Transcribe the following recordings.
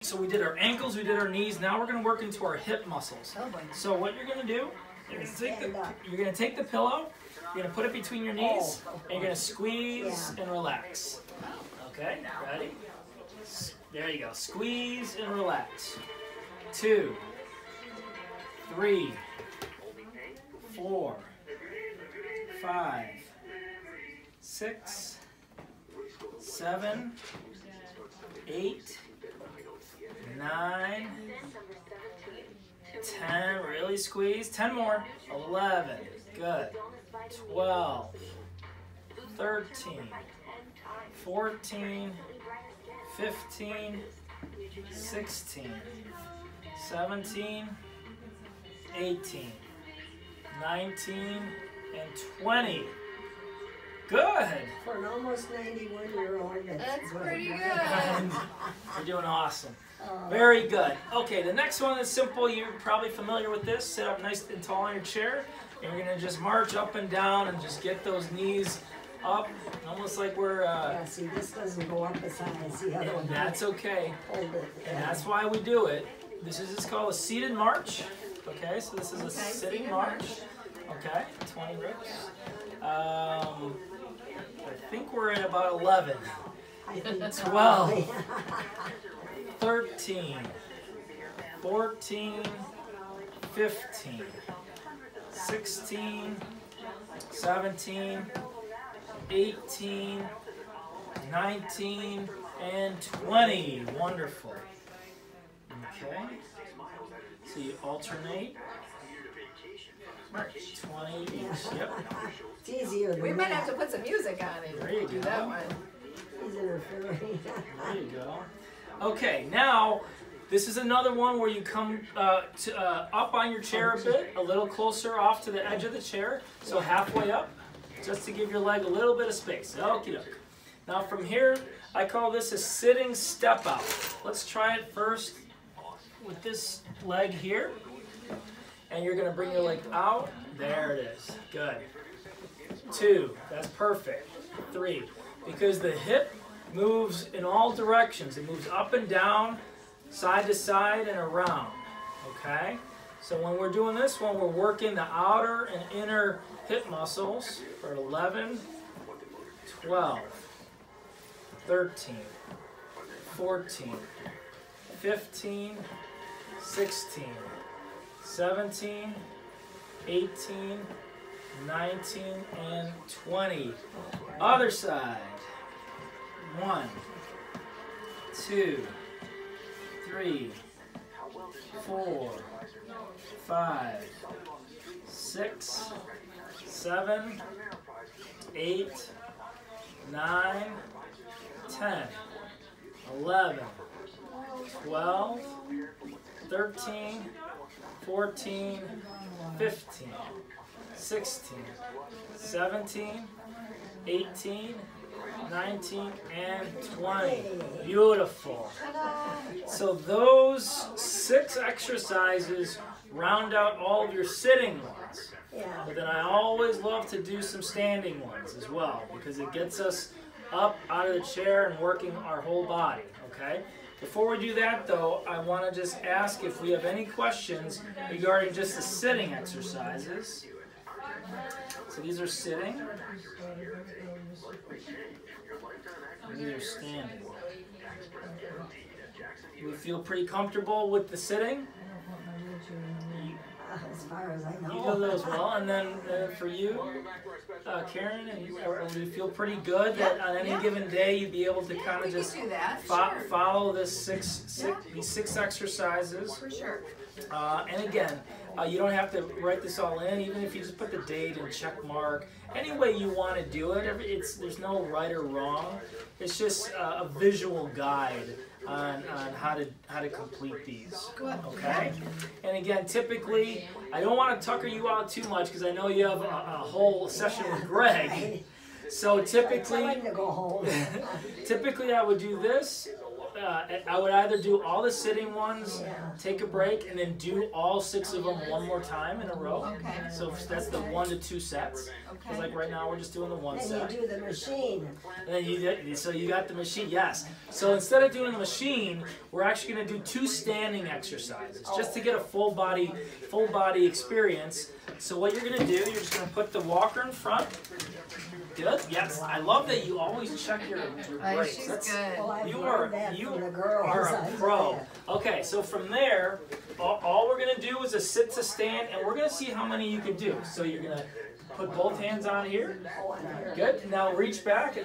So we did our ankles, we did our knees. Now we're going to work into our hip muscles. So what you're going to do, you're going to take the pillow, you're going to put it between your knees, and you're going to squeeze and relax. Okay, ready? There you go. Squeeze and relax. 2, 3, 4, 5, 6, 7, 8, 9, 10, really squeeze, 10 more, 11, good, 12, 13, 14, 15, 16, 17, 18, 19, and 20. Good. For an almost 91-year-old, that's pretty good. You're doing awesome. Very good. Okay, the next one is simple. You're probably familiar with this. Sit up nice and tall in your chair. And you're going to just march up and down and just get those knees up, almost like we're... yeah, see, this doesn't go up a size. The other one. That's okay. Hold it. And that's why we do it. This is called a seated march. Okay, so this is a sitting march. Okay, 20 reps. I think we're at about 11, 12, 13, 14, 15, 16, 17, 18, 19, and 20. Wonderful. Okay. So you alternate. 20 each. Yep. It's easier than we might have to put some music on it. There you do go. that one. Easier for me. There you go. Okay, now this is another one where you come up on your chair a bit, a little closer off to the edge of the chair, so halfway up, just to give your leg a little bit of space. Okie doke. Now from here, I call this a sitting step out. Let's try it first with this leg here. And you're going to bring your leg out. There it is. Good. 2. That's perfect. 3. Because the hip moves in all directions. It moves up and down, side to side, and around. Okay? So when we're doing this one, we're working the outer and inner hip muscles for 11, 12, 13, 14, 15, 16, 17, 18, 19, and 20. Other side. 1, 2, 3, 4, 5, 6, 7, 8, 9, 10, 11, 12, 13, 14, 15, 16, 17, 18, 19, and 20. Beautiful. So those 6 exercises round out all of your sitting ones. But then I always love to do some standing ones as well, because it gets us up out of the chair and working our whole body, okay? Before we do that, though, I want to just ask if we have any questions regarding just the sitting exercises. So these are sitting. And these are standing. Do we feel pretty comfortable with the sitting? As far as I know. You do those well. And then for you, Karen, do you feel pretty good that on any given day you'd be able to kind of just follow this these 6 exercises? For sure. And again, you don't have to write this all in, even if you just put the date and check mark. Any way you want to do it, there's no right or wrong. It's just a visual guide on how to complete these. Okay? And again, typically, I don't want to tucker you out too much because I know you have a whole session with Greg. So typically, typically I would do this I would either do all the sitting ones, Yeah. take a break, and then do all 6 of them one more time in a row. Okay. So that's the 1 to 2 sets. Because like right now we're just doing the 1 And set. you do the machine. And then so you got the machine, yes. So instead of doing the machine, we're actually going to do 2 standing exercises just to get a full body experience. So what you're going to do, you're just going to put the walker in front. Good. Yes. I love that you always check your Oh, brakes. she's That's, good. Well, I've you learned that you from the girls. are I a tell pro. ya. Okay, so from there, all we're gonna do is a sit to stand, and we're gonna see how many you can do. So you're gonna put both hands on here. Good. Now reach back.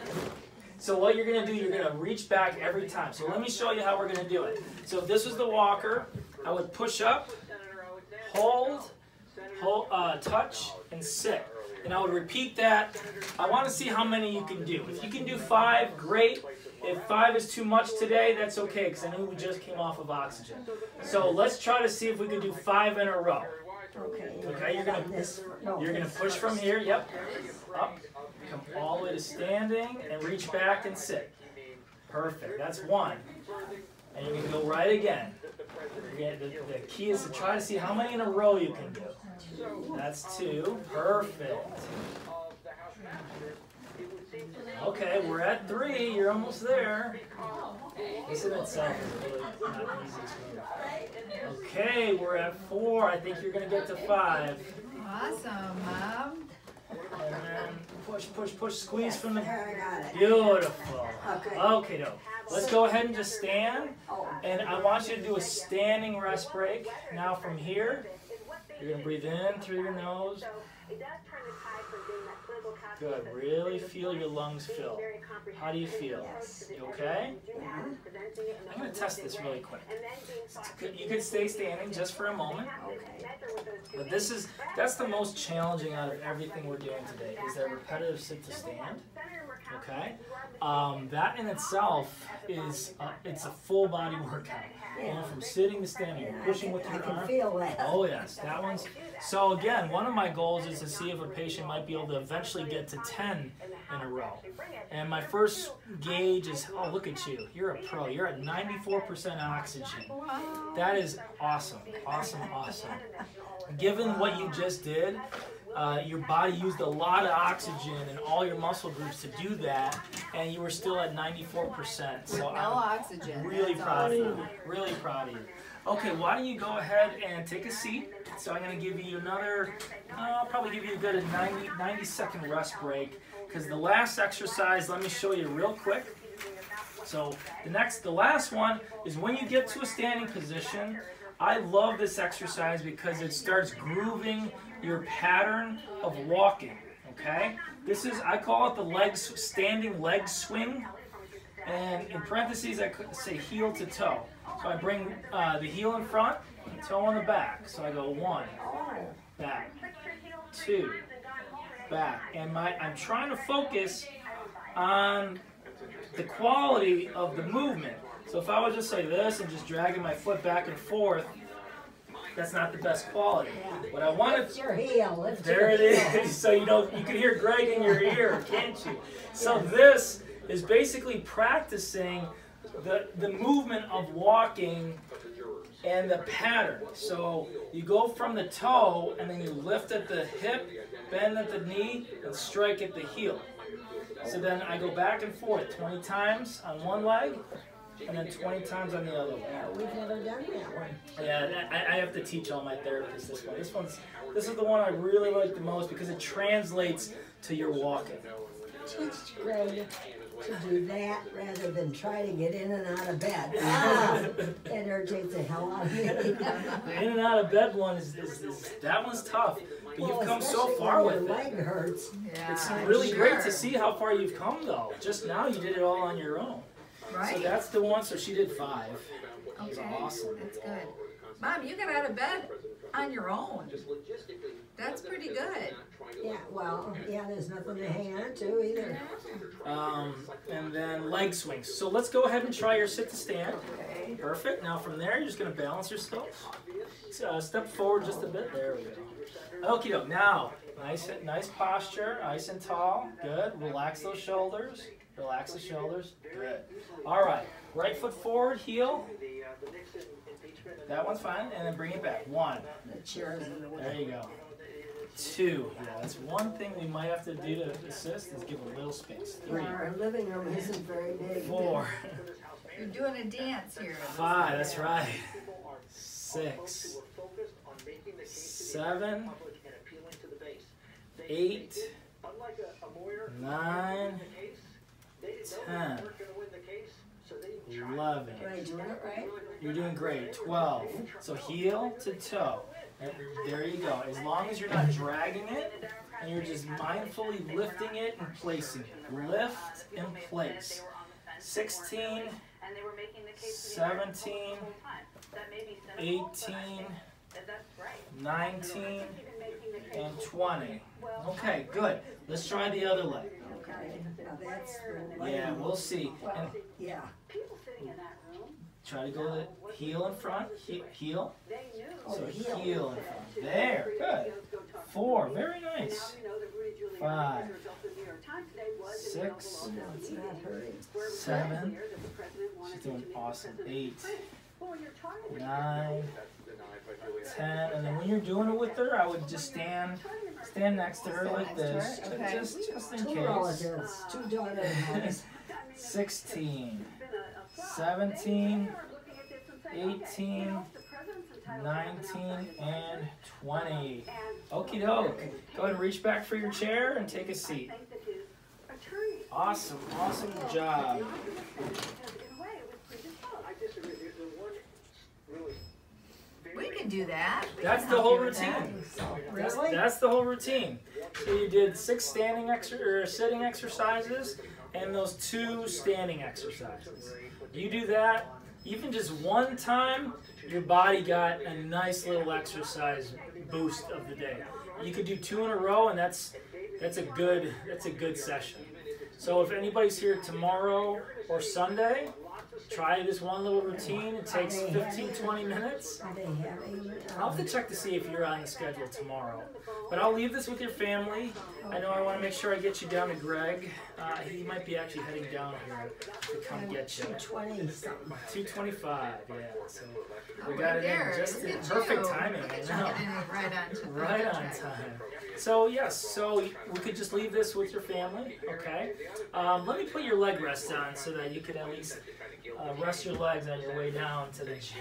So what you're gonna do, you're gonna reach back every time. So let me show you how we're gonna do it. So if this was the walker, I would push up, hold, touch, and sit. And I would repeat that. I want to see how many you can do. If you can do 5, great. If 5 is too much today, that's okay, because I know we just came off of oxygen. So let's try to see if we can do 5 in a row. Okay. Okay, you're gonna push from here. Yep. Up. Come all the way to standing and reach back and sit. Perfect. That's 1. And you're gonna go right again. The key is to try to see how many in a row you can do. That's 2. Perfect. Okay, we're at 3. You're almost there. This in itself is really not easy to move. Okay, we're at 4. I think you're going to get to 5. Awesome, Mom. And then push, push, push. Squeeze from the... There, I got it. Beautiful. Okay. Okay, no. Let's go ahead and just stand. And I want you to do a standing rest break. Now from here, you're going to breathe in through your nose. Good. Really feel your lungs fill. How do you feel? You okay? I'm going to test this really quick. You could stay standing just for a moment. But that's the most challenging out of everything we're doing today is that repetitive sit to stand. Okay? That in itself is it's a full body workout. Going from sitting to standing, you're pushing with your I can arm. feel that. Oh yes, that one's. So again, one of my goals is to see if a patient might be able to eventually get to 10 in a row. And my first gauge is, oh look at you, you're a pro. You're at 94% oxygen. That is awesome, awesome, awesome. Given what you just did, your body used a lot of oxygen in all your muscle groups to do that, and you were still at 94%. So With no oxygen. Really That's proud of awesome. you. Really proud of you. Okay, why don't you go ahead and take a seat. So I'm going to give you another, I'll probably give you a good 90-second rest break, because the last exercise, let me show you real quick. So the last one is when you get to a standing position. I love this exercise because it starts grooving your pattern of walking, okay? This is, I call it the standing leg swing, and in parentheses I could say heel to toe. So I bring the heel in front, toe on the back. So I go 1, back, 2, back, and I'm trying to focus on the quality of the movement. So if I was just like this and just dragging my foot back and forth, that's not the best quality. What I want Lift your heel. Lift there your it heel. is. So you can hear Greg in your ear, can't you? So this is basically practicing the movement of walking and the pattern. So you go from the toe and then you lift at the hip, bend at the knee, and strike at the heel. So then I go back and forth 20 times on one leg, and then 20 times on the other leg. Yeah, we've never done that one. Yeah, I have to teach all my therapists this one. This is the one I really like the most because it translates to your walking. Teach Greg to do that rather than try to get in and out of bed. That irritates the hell out of me. The in and out of bed one is that one's tough. But you've come so especially far when with your it. leg hurts. Yeah, It's I'm really great to sure. see how far you've come though. Just now you did it all on your own. Right. So that's the one. So she did 5. That was Okay, awesome. that's good. Mom, you got out of bed on your own. That's pretty good. Yeah, well, yeah, there's nothing to hang on to either. And then leg swings. So let's go ahead and try your sit to stand. Okay. Perfect. Now from there, you're just going to balance yourself. Step forward just a bit. There we go. Okie doke. Now, nice posture, nice and tall. Good. Relax those shoulders. Relax the shoulders. Good. All right. Right foot forward, heel. That one's fine, and then bring it back. 1. The chair is in the way. There you go. 2. Yeah, that's one thing we might have to do to assist is give a little space. 3. Our living room isn't very big. 4. You're doing a dance here. 5. That's right. 6. 7. 8. 9. 10. 11. Am I doing it right? You're doing great. 12. So heel to toe. There you go. As long as you're not dragging it, and you're just mindfully lifting it and placing it. Lift and place. 16, 17, 18, 19, and 20. Okay, good. Let's try the other leg. Okay. Now that's the leg. Yeah, we'll see. And Yeah. try to go the heel in front, heel. Oh, So heel. heel in front. There, good. 4, very nice. 5, 6, No, it's not hurting. 7. She's doing awesome. 8, 9, 10. And then when you're doing it with her, I would just stand next to her like this, Okay. just in Two case. relatives, 2 daughters. 16, 17, 18, 19, and 20. Okie doke. Go ahead and reach back for your chair and take a seat. Awesome, awesome job. We can do that. We That's can the help whole you with that. routine. Really? That's the whole routine. So you did 6 sitting exercises and those 2 standing exercises. You do that, even just one time, your body got a nice little exercise boost of the day. You could do 2 in a row, and that's a good session. So if anybody's here tomorrow or Sunday, try this one little routine. It takes 15-20 minutes. Are they having? I'll have to check to see if you're on the schedule tomorrow. But I'll leave this with your family. I know I want to make sure I get you down to Greg. He might be actually heading down here to come get you. 220 something. 225, yeah. So we Oh, got right it there. in just Look in at perfect you. timing. Look I at you know. getting it right on time. Right on time. So yes, so we could just leave this with your family, okay? Let me put your leg rest on so that you could at least rest your legs on your way down to the gym.